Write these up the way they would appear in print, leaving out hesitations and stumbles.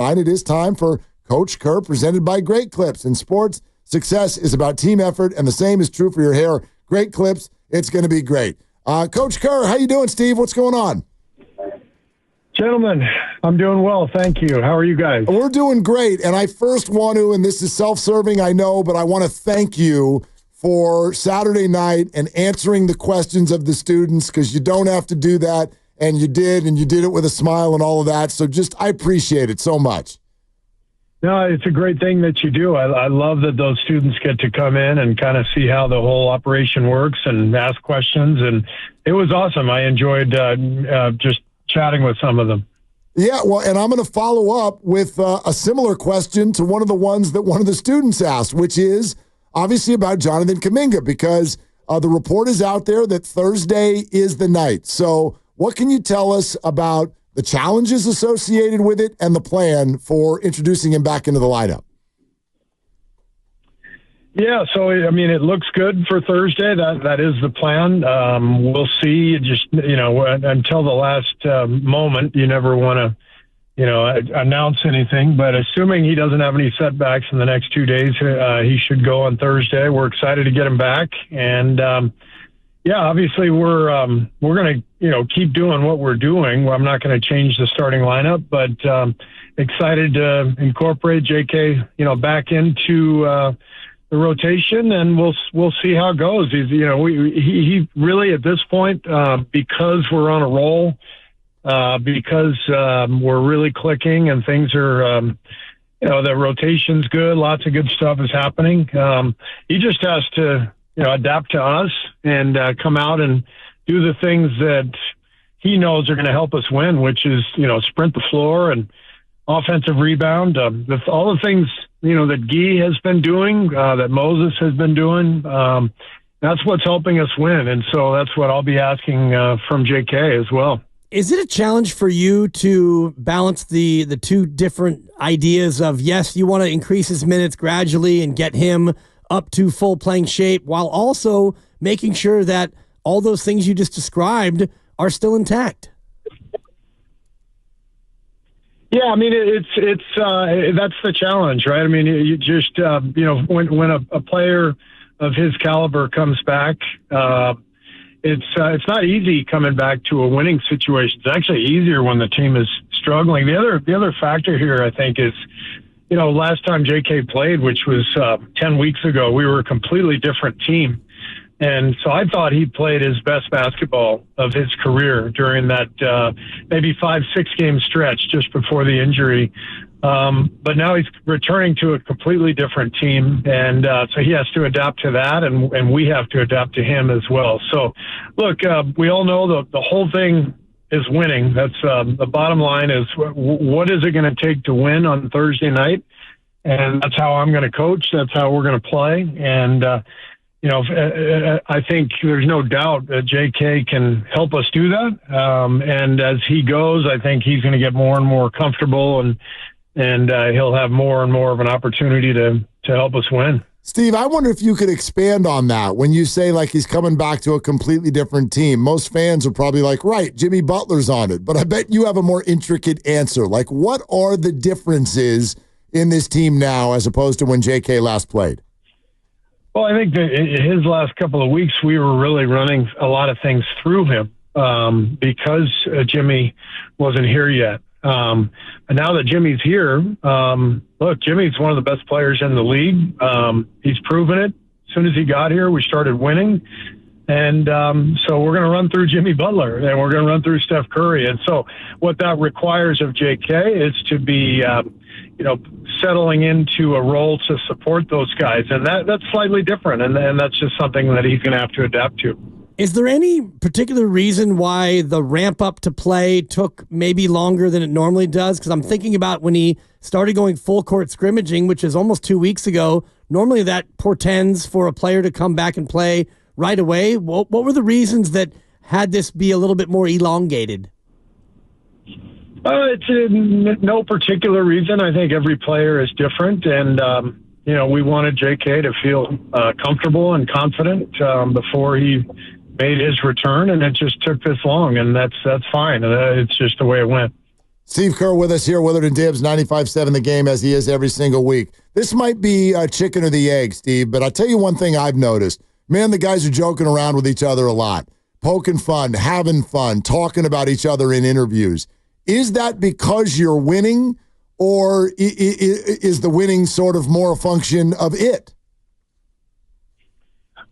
It is time for Coach Kerr, presented by Great Clips. In sports, success is about team effort, and the same is true for your hair. Great Clips, it's going to be great. Coach Kerr, how you doing, Steve? What's going on? Gentlemen, I'm doing well, thank you. How are you guys? We're doing great, and I first want to, and this is self-serving, I know, but I want to thank you for Saturday night and answering the questions of the students, because you don't have to do that, and you did it with a smile and all of that. So I appreciate it so much. No, it's a great thing that you do. I love that those students get to come in and kind of see how the whole operation works and ask questions, and it was awesome. I enjoyed just chatting with some of them. Yeah, well, and I'm going to follow up with a similar question to one of the ones that one of the students asked, which is obviously about Jonathan Kuminga, because the report is out there that Thursday is the night. So what can you tell us about the challenges associated with it and the plan for introducing him back into the lineup? Yeah, so, I mean, it looks good for Thursday. That is the plan. We'll see. Just, until the last moment, you never want to, announce anything. But assuming he doesn't have any setbacks in the next 2 days, he should go on Thursday. We're excited to get him back. And, obviously we're going to, keep doing what we're doing. I'm not going to change the starting lineup, but excited to incorporate JK, back into the rotation, and we'll see how it goes. He really at this point, because we're on a roll, because we're really clicking and things are, the rotation's good. Lots of good stuff is happening. He just has to, adapt to us and come out and do the things that he knows are going to help us win, which is, sprint the floor and offensive rebound. All the things, that Guy has been doing, that Moses has been doing, that's what's helping us win. And so that's what I'll be asking from JK as well. Is it a challenge for you to balance the two different ideas of, yes, you want to increase his minutes gradually and get him up to full playing shape, while also making sure that all those things you just described are still intact? Yeah, I mean, it's that's the challenge, right? I mean, you just, when a player of his caliber comes back, it's not easy coming back to a winning situation. It's actually easier when the team is struggling. The other factor here, I think, is, last time JK played, which was 10 weeks ago, we were a completely different team. And so I thought he played his best basketball of his career during that maybe 5-6 game stretch just before the injury. But now he's returning to a completely different team. And so he has to adapt to that, and we have to adapt to him as well. So, look, we all know the whole thing is winning. That's the bottom line is what is it going to take to win on Thursday night? And that's how I'm going to coach. That's how we're going to play. And, I think there's no doubt that JK can help us do that. And as he goes, I think he's going to get more and more comfortable, and he'll have more and more of an opportunity to help us win. Steve, I wonder if you could expand on that. When you say like he's coming back to a completely different team, most fans are probably like, right, Jimmy Butler's on it. But I bet you have a more intricate answer. Like, what are the differences in this team now as opposed to when JK last played? Well, I think that his last couple of weeks, we were really running a lot of things through him because Jimmy wasn't here yet. And now that Jimmy's here, look, Jimmy's one of the best players in the league. He's proven it. As soon as he got here, we started winning. And so we're going to run through Jimmy Butler, and we're going to run through Steph Curry. And so what that requires of JK is to be, settling into a role to support those guys. And that's slightly different. And that's just something that he's going to have to adapt to. Is there any particular reason why the ramp up to play took maybe longer than it normally does? Because I'm thinking about when he started going full court scrimmaging, which is almost 2 weeks ago. Normally that portends for a player to come back and play right away. What were the reasons that had this be a little bit more elongated? It's no particular reason. I think every player is different, and we wanted JK to feel comfortable and confident before he made his return, and it just took this long, and that's fine. It's just the way it went. Steve Kerr with us here, Willard and Dibs, 95.7 The Game, as he is every single week. This might be a chicken or the egg, Steve, but I'll tell you one thing I've noticed. Man, the guys are joking around with each other a lot, poking fun, having fun, talking about each other in interviews. Is that because you're winning, or is the winning sort of more a function of it?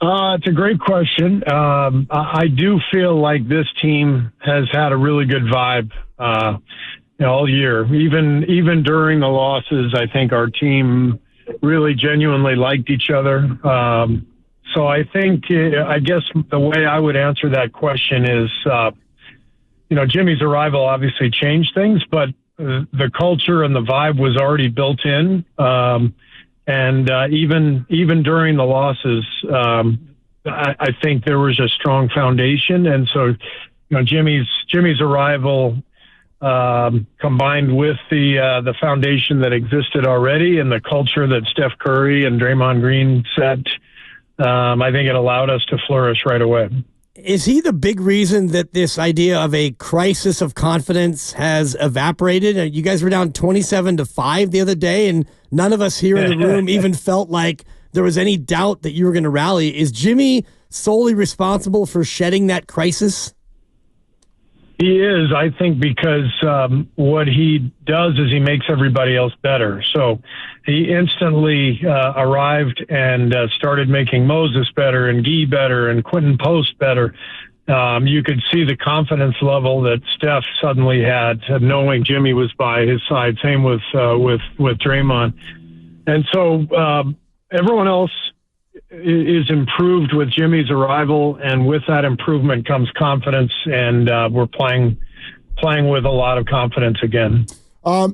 It's a great question. I do feel like this team has had a really good vibe all year. Even during the losses, I think our team really genuinely liked each other. So I think, I guess the way I would answer that question is, Jimmy's arrival obviously changed things, but the culture and the vibe was already built in. And even during the losses, I think there was a strong foundation. And so, Jimmy's arrival, combined with the foundation that existed already and the culture that Steph Curry and Draymond Green set, I think it allowed us to flourish right away. Is he the big reason that this idea of a crisis of confidence has evaporated? You guys were down 27-5 the other day, and none of us here in the room even felt like there was any doubt that you were going to rally. Is Jimmy solely responsible for shedding that crisis? He is, I think, because what he does is he makes everybody else better. So he instantly arrived and started making Moses better and Gee better and Quentin Post better. You could see the confidence level that Steph suddenly had, knowing Jimmy was by his side. Same with Draymond. And so everyone else is improved with Jimmy's arrival, and with that improvement comes confidence, and we're playing with a lot of confidence again.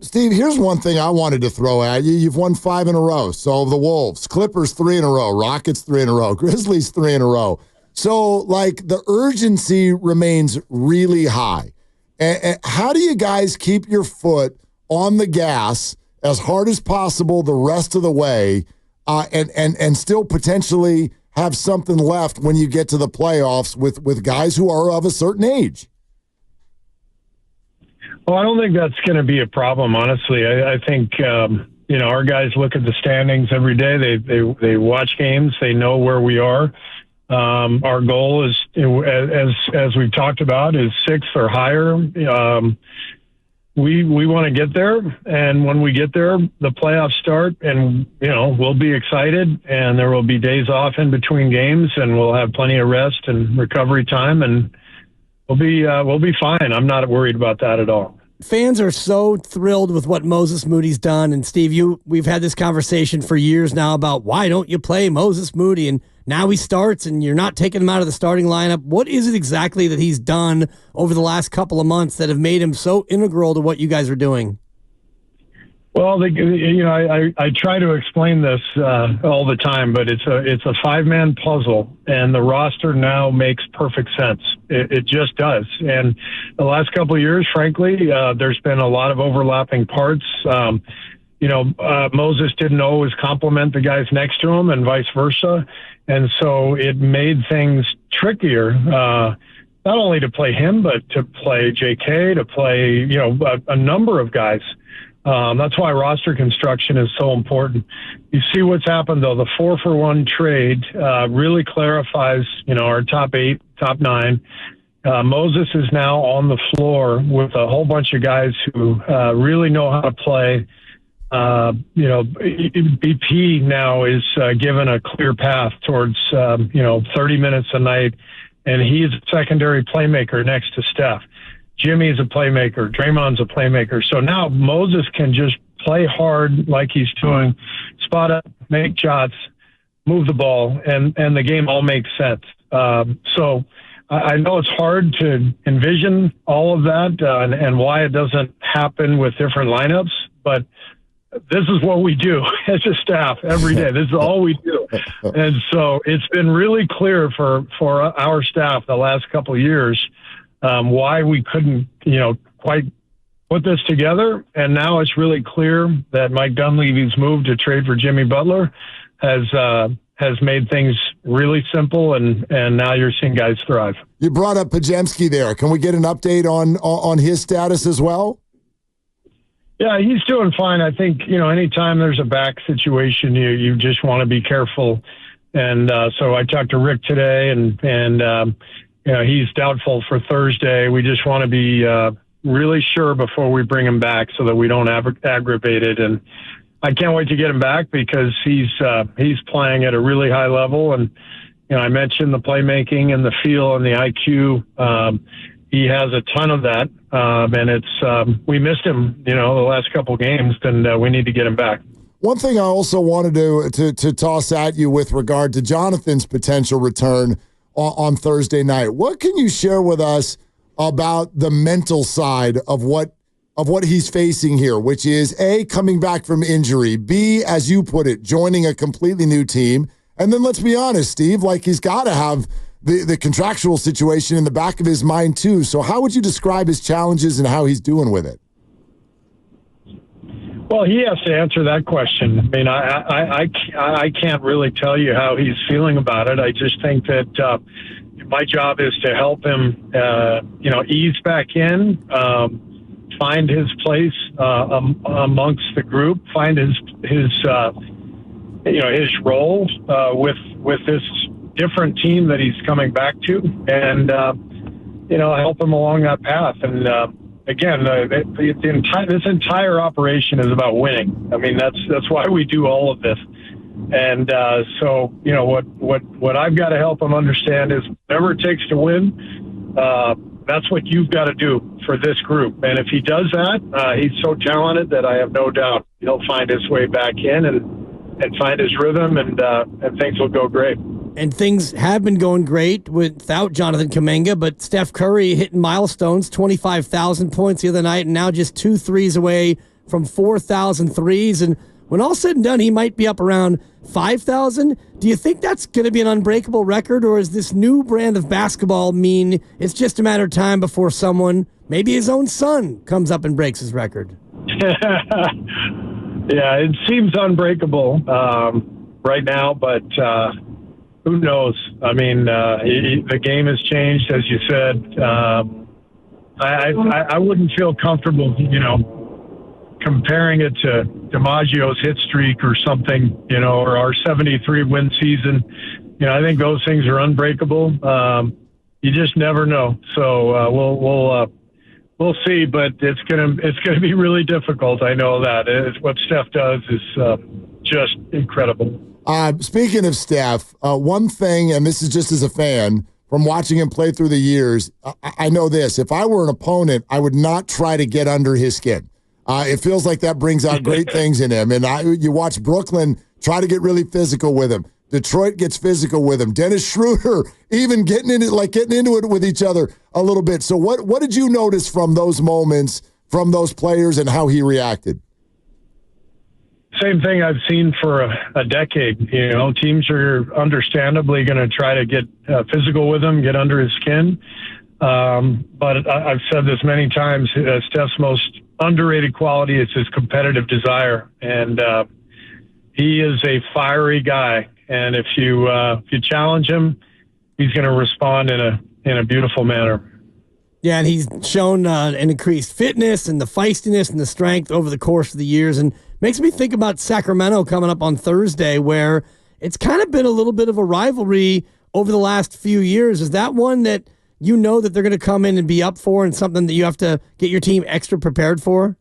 Steve, here's one thing I wanted to throw at you. You've won 5 in a row. So the Wolves, Clippers 3 in a row, Rockets 3 in a row, Grizzlies 3 in a row. So, the urgency remains really high. And how do you guys keep your foot on the gas as hard as possible the rest of the way, and still potentially have something left when you get to the playoffs with guys who are of a certain age? Well, I don't think that's going to be a problem, honestly. I think, our guys look at the standings every day. They watch games. They know where we are. Our goal is, as we've talked about, is 6th or higher. We want to get there, and when we get there, the playoffs start, and we'll be excited, and there will be days off in between games, and we'll have plenty of rest and recovery time, and we'll be fine. I'm not worried about that at all. Fans are so thrilled with what Moses Moody's done, and Steve, we've had this conversation for years now about why don't you play Moses Moody, and now he starts, and you're not taking him out of the starting lineup. What is it exactly that he's done over the last couple of months that have made him so integral to what you guys are doing? Well, I try to explain this all the time, but it's a 5-man puzzle, and the roster now makes perfect sense. It just does. And the last couple of years, frankly, there's been a lot of overlapping parts. Moses didn't always complement the guys next to him, and vice versa. And so it made things trickier, not only to play him, but to play JK, to play, a number of guys. That's why roster construction is so important. You see what's happened, though. The 4-for-1 trade really clarifies, our top 8, top 9. Moses is now on the floor with a whole bunch of guys who really know how to play. BP now is given a clear path towards, 30 minutes a night, and he's a secondary playmaker next to Steph. Jimmy's a playmaker. Draymond's a playmaker. So now Moses can just play hard like he's doing, spot up, make shots, move the ball, and the game all makes sense. So I know it's hard to envision all of that and why it doesn't happen with different lineups, but this is what we do as a staff every day. This is all we do. And so it's been really clear for our staff the last couple of years why we couldn't, quite put this together. And now it's really clear that Mike Dunleavy's move to trade for Jimmy Butler has made things really simple, and now you're seeing guys thrive. You brought up Pajemski there. Can we get an update on his status as well? Yeah, he's doing fine. I think, anytime there's a back situation, you just want to be careful. And so I talked to Rick today, and he's doubtful for Thursday. We just want to be really sure before we bring him back so that we don't aggravate it. And I can't wait to get him back because he's playing at a really high level. And, I mentioned the playmaking and the feel and the IQ. He has a ton of that, and it's we missed him, the last couple games, and we need to get him back. One thing I also wanted to toss at you with regard to Jonathan's potential return on Thursday night. What can you share with us about the mental side of what he's facing here, which is A, coming back from injury, B, as you put it, joining a completely new team, and then let's be honest, Steve, he's got to have the contractual situation in the back of his mind too. So how would you describe his challenges and how he's doing with it? Well, he has to answer that question. I mean, I can't really tell you how he's feeling about it. I just think that my job is to help him, ease back in, find his place amongst the group, find his role with this different team that he's coming back to, and help him along that path. And again, this entire operation is about winning. I mean, that's why we do all of this. And so what I've got to help him understand is whatever it takes to win. That's what you've got to do for this group. And if he does that, he's so talented that I have no doubt he'll find his way back in and find his rhythm, and things will go great. And things have been going great without Jonathan Kuminga, but Steph Curry hitting milestones, 25,000 points the other night, and now just 2 threes away from 4,000 threes. And when all's said and done, he might be up around 5,000. Do you think that's going to be an unbreakable record, or is this new brand of basketball mean it's just a matter of time before someone, maybe his own son, comes up and breaks his record? Yeah, it seems unbreakable right now, but who knows? I mean, the game has changed, as you said. I wouldn't feel comfortable, comparing it to DiMaggio's hit streak or something, or our 73-win season. I think those things are unbreakable. You just never know. So we'll see, but it's gonna be really difficult. I know that. What Steph does is just incredible. Speaking of Steph, one thing, and this is just as a fan, from watching him play through the years, I know this. If I were an opponent, I would not try to get under his skin. It feels like that brings out great things in him. And you watch Brooklyn try to get really physical with him. Detroit gets physical with him. Dennis Schroeder even getting into it with each other a little bit. So what did you notice from those moments, from those players, and how he reacted? Same thing I've seen for a decade. Teams are understandably going to try to get physical with him, get under his skin. But I've said this many times, Steph's most underrated quality is his competitive desire. And he is a fiery guy. And if you challenge him, he's going to respond in a beautiful manner. Yeah, and he's shown an increased fitness and the feistiness and the strength over the course of the years, and makes me think about Sacramento coming up on Thursday, where it's kind of been a little bit of a rivalry over the last few years. Is that one that that they're going to come in and be up for, and something that you have to get your team extra prepared for?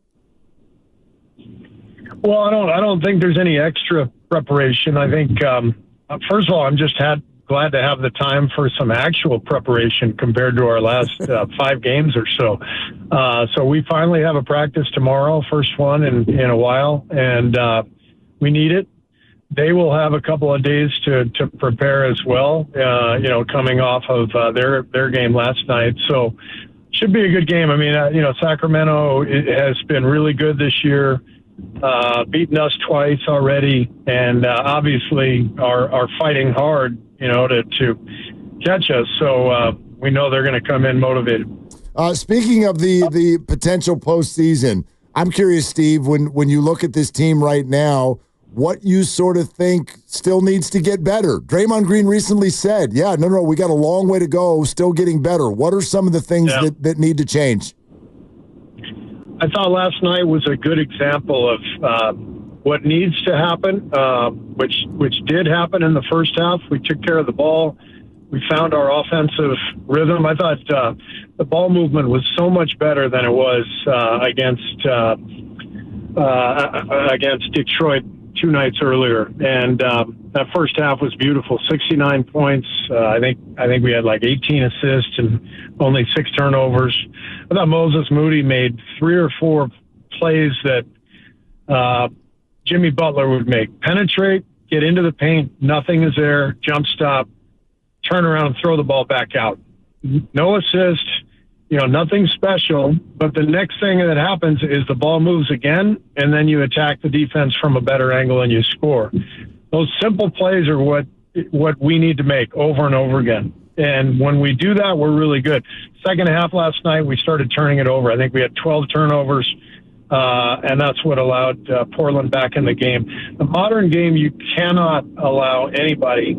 Well, I don't think there's any extra preparation. I think, first of all, I'm just glad to have the time for some actual preparation compared to our last 5 games or so. So we finally have a practice tomorrow, first one in a while, and we need it. They will have a couple of days to prepare as well, coming off of their game last night. So should be a good game. I mean, Sacramento has been really good this year. Beaten us twice already, and obviously are fighting hard, to catch us. So we know they're going to come in motivated. Speaking of the potential postseason, I'm curious, Steve, when you look at this team right now, what you sort of think still needs to get better. Draymond Green recently said, no, we got a long way to go, still getting better. What are some of the things that need to change? I thought last night was a good example of what needs to happen, which did happen in the first half. We took care of the ball. We found our offensive rhythm. I thought the ball movement was so much better than it was against Detroit 2 nights earlier. And that first half was beautiful. 69 points. I think we had like 18 assists and only 6 turnovers. I thought Moses Moody made 3 or 4 plays that Jimmy Butler would make. Penetrate, get into the paint, nothing is there, jump stop, turn around and throw the ball back out. No assist, nothing special, but the next thing that happens is the ball moves again, and then you attack the defense from a better angle and you score. Those simple plays are what we need to make over and over again. And when we do that, we're really good. Second half last night, we started turning it over. I think we had 12 turnovers. And that's what allowed Portland back in the game. The modern game, you cannot allow anybody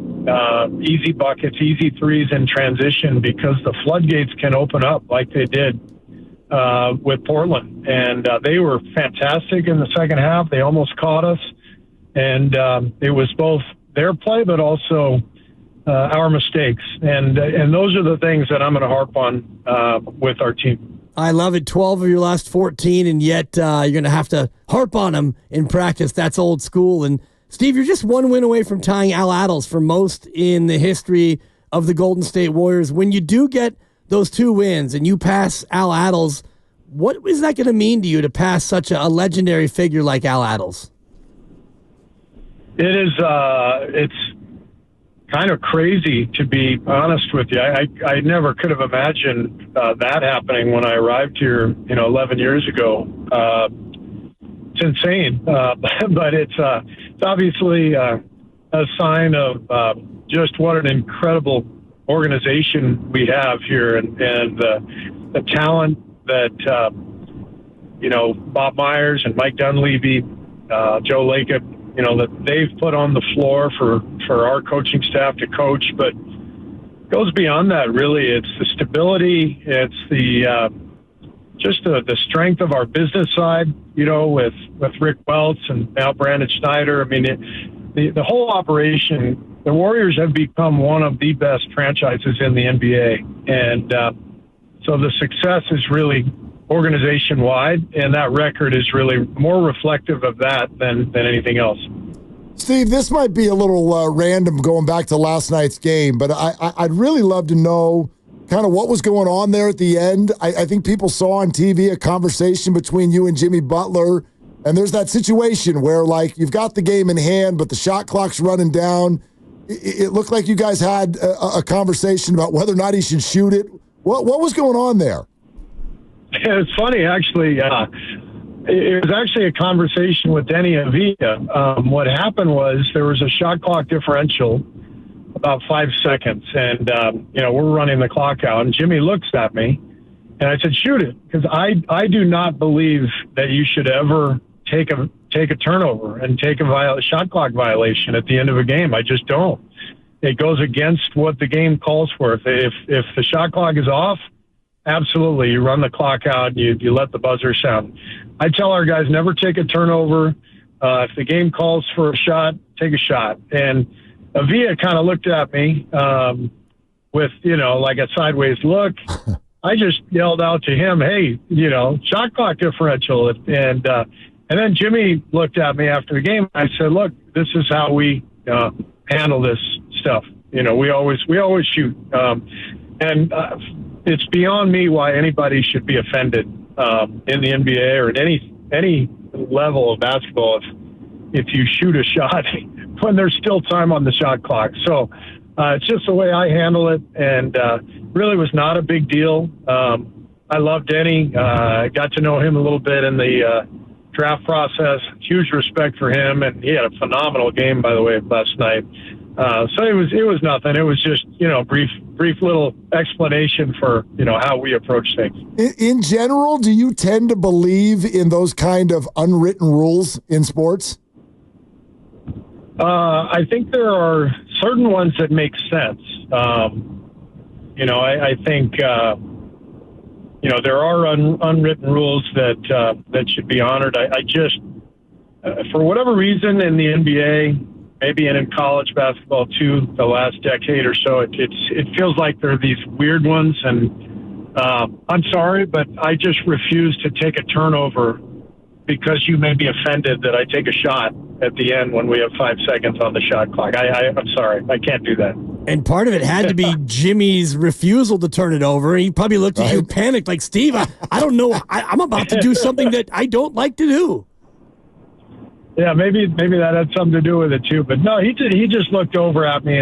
easy buckets, easy threes in transition because the floodgates can open up like they did with Portland. And they were fantastic in the second half. They almost caught us. And it was both their play but also our mistakes. And those are the things that I'm going to harp on with our team. I love it. 12 of your last 14, and yet you're going to have to harp on them in practice. That's old school. And, Steve, you're just one win away from tying Al Attles for most in the history of the Golden State Warriors. When you do get those 2 wins and you pass Al Attles, what is that going to mean to you to pass such a legendary figure like Al Attles? It is. It's kind of crazy, to be honest with you. I never could have imagined that happening when I arrived here, 11 years ago. It's insane, but it's obviously a sign of just what an incredible organization we have here, and the talent that Bob Myers and Mike Dunleavy, Joe Lacob, that they've put on the floor for our coaching staff to coach. But it goes beyond that, really. It's the stability. It's the strength of our business side, with Rick Welts and now Brandon Schneider. I mean, the whole operation, the Warriors have become one of the best franchises in the NBA. And so the success is really organization-wide, and that record is really more reflective of that than anything else. Steve, this might be a little random going back to last night's game, but I'd really love to know kind of what was going on there at the end. I think people saw on TV a conversation between you and Jimmy Butler, and there's that situation where, like, you've got the game in hand, but the shot clock's running down. It looked like you guys had a conversation about whether or not he should shoot it. What was going on there? It's funny, actually. It was actually a conversation with Denny Avila. What happened was there was a shot clock differential, about 5 seconds, and we're running the clock out. And Jimmy looks at me, and I said, "Shoot it," because I do not believe that you should ever take a turnover and take a shot clock violation at the end of a game. I just don't. It goes against what the game calls for. If the shot clock is off, absolutely, you run the clock out, you let the buzzer sound. I tell our guys, never take a turnover. If the game calls for a shot, take a shot. And Avila kind of looked at me with, like a sideways look. I just yelled out to him, "Hey, shot clock differential." And then Jimmy looked at me after the game. I said, "Look, this is how we handle this stuff. We always shoot." It's beyond me why anybody should be offended in the NBA or at any level of basketball if you shoot a shot when there's still time on the shot clock. So it's just the way I handle it, and really was not a big deal. I love Denny. Got to know him a little bit in the draft process. Huge respect for him, and he had a phenomenal game, by the way, last night. So it was nothing. It was just, brief little explanation for, how we approach things. In general, do you tend to believe in those kind of unwritten rules in sports? I think there are certain ones that make sense. I think there are unwritten rules that should be honored. I just, for whatever reason, in the NBA, maybe in college basketball too, the last decade or so, it feels like there are these weird ones. And I'm sorry, but I just refuse to take a turnover because you may be offended that I take a shot at the end when we have 5 seconds on the shot clock. I'm sorry. I can't do that. And part of it had to be Jimmy's refusal to turn it over. He probably looked at you panicked like, Steve, I don't know. I'm about to do something that I don't like to do. Yeah, maybe that had something to do with it too. But no, he just looked over at me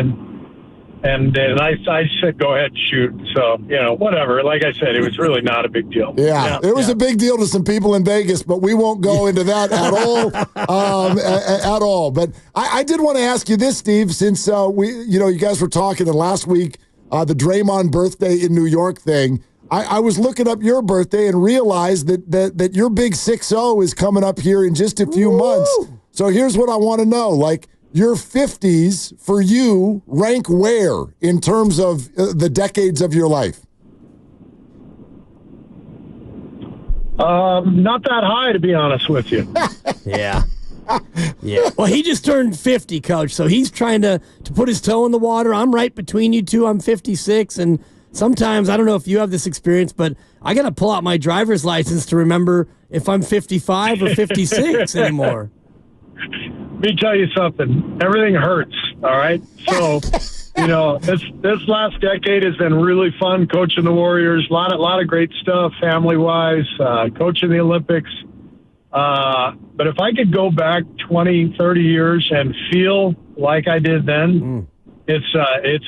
and I said, go ahead, shoot. So, whatever. Like I said, it was really not a big deal. Yeah, it was a big deal to some people in Vegas, but we won't go into that at all. At all. But I did want to ask you this, Steve, since you guys were talking last week, the Draymond birthday in New York thing. I was looking up your birthday and realized that your big 6-0 is coming up here in just a few months. So here's what I want to know. Like, your 50s for you rank where in terms of the decades of your life? Not that high, to be honest with you. Yeah. Well, he just turned 50, Coach, so he's trying to put his toe in the water. I'm right between you two. I'm 56, and sometimes, I don't know if you have this experience, but I got to pull out my driver's license to remember if I'm 55 or 56 anymore. Let me tell you something. Everything hurts, all right? So, this last decade has been really fun coaching the Warriors. A lot of great stuff family-wise, coaching the Olympics. But if I could go back 20, 30 years and feel like I did then, it's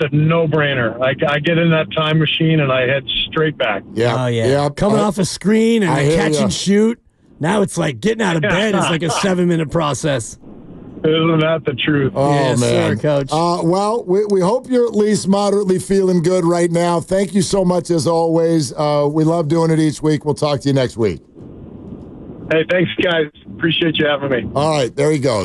a no-brainer. I get in that time machine and I head straight back. Yeah. Oh, yeah. Coming off a screen and catch and shoot. Now it's like getting out of bed is like a 7-minute process. Isn't that the truth? Oh, yes, man. sir, Coach. Well, we hope you're at least moderately feeling good right now. Thank you so much, as always. We love doing it each week. We'll talk to you next week. Hey, thanks, guys. Appreciate you having me. All right, there you go.